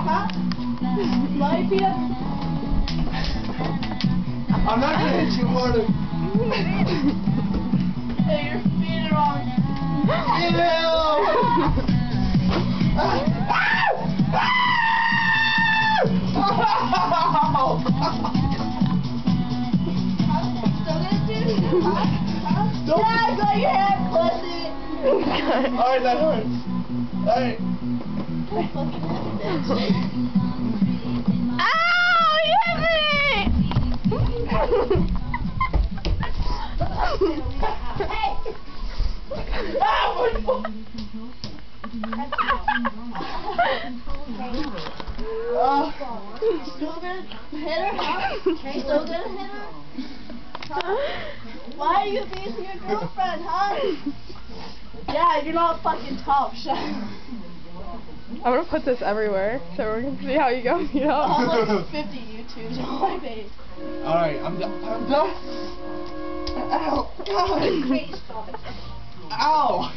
Why you beat up? I'm not gonna hit you harder. Hey, you're feeding wrong. Ew! Yeah, go your head, pussy. Alright, that hurts. Alright. Ow! You hit me! Hey! Still gonna hit her, huh? Still gonna hit her? Huh? Why are you beating your girlfriend, huh? Yeah, you're not fucking tough, shut up. I'm gonna put this everywhere so we're gonna see how you go, you know? I'll like 50 YouTubes on my face. Alright, I'm done. I'm done. Ow! God! Ow!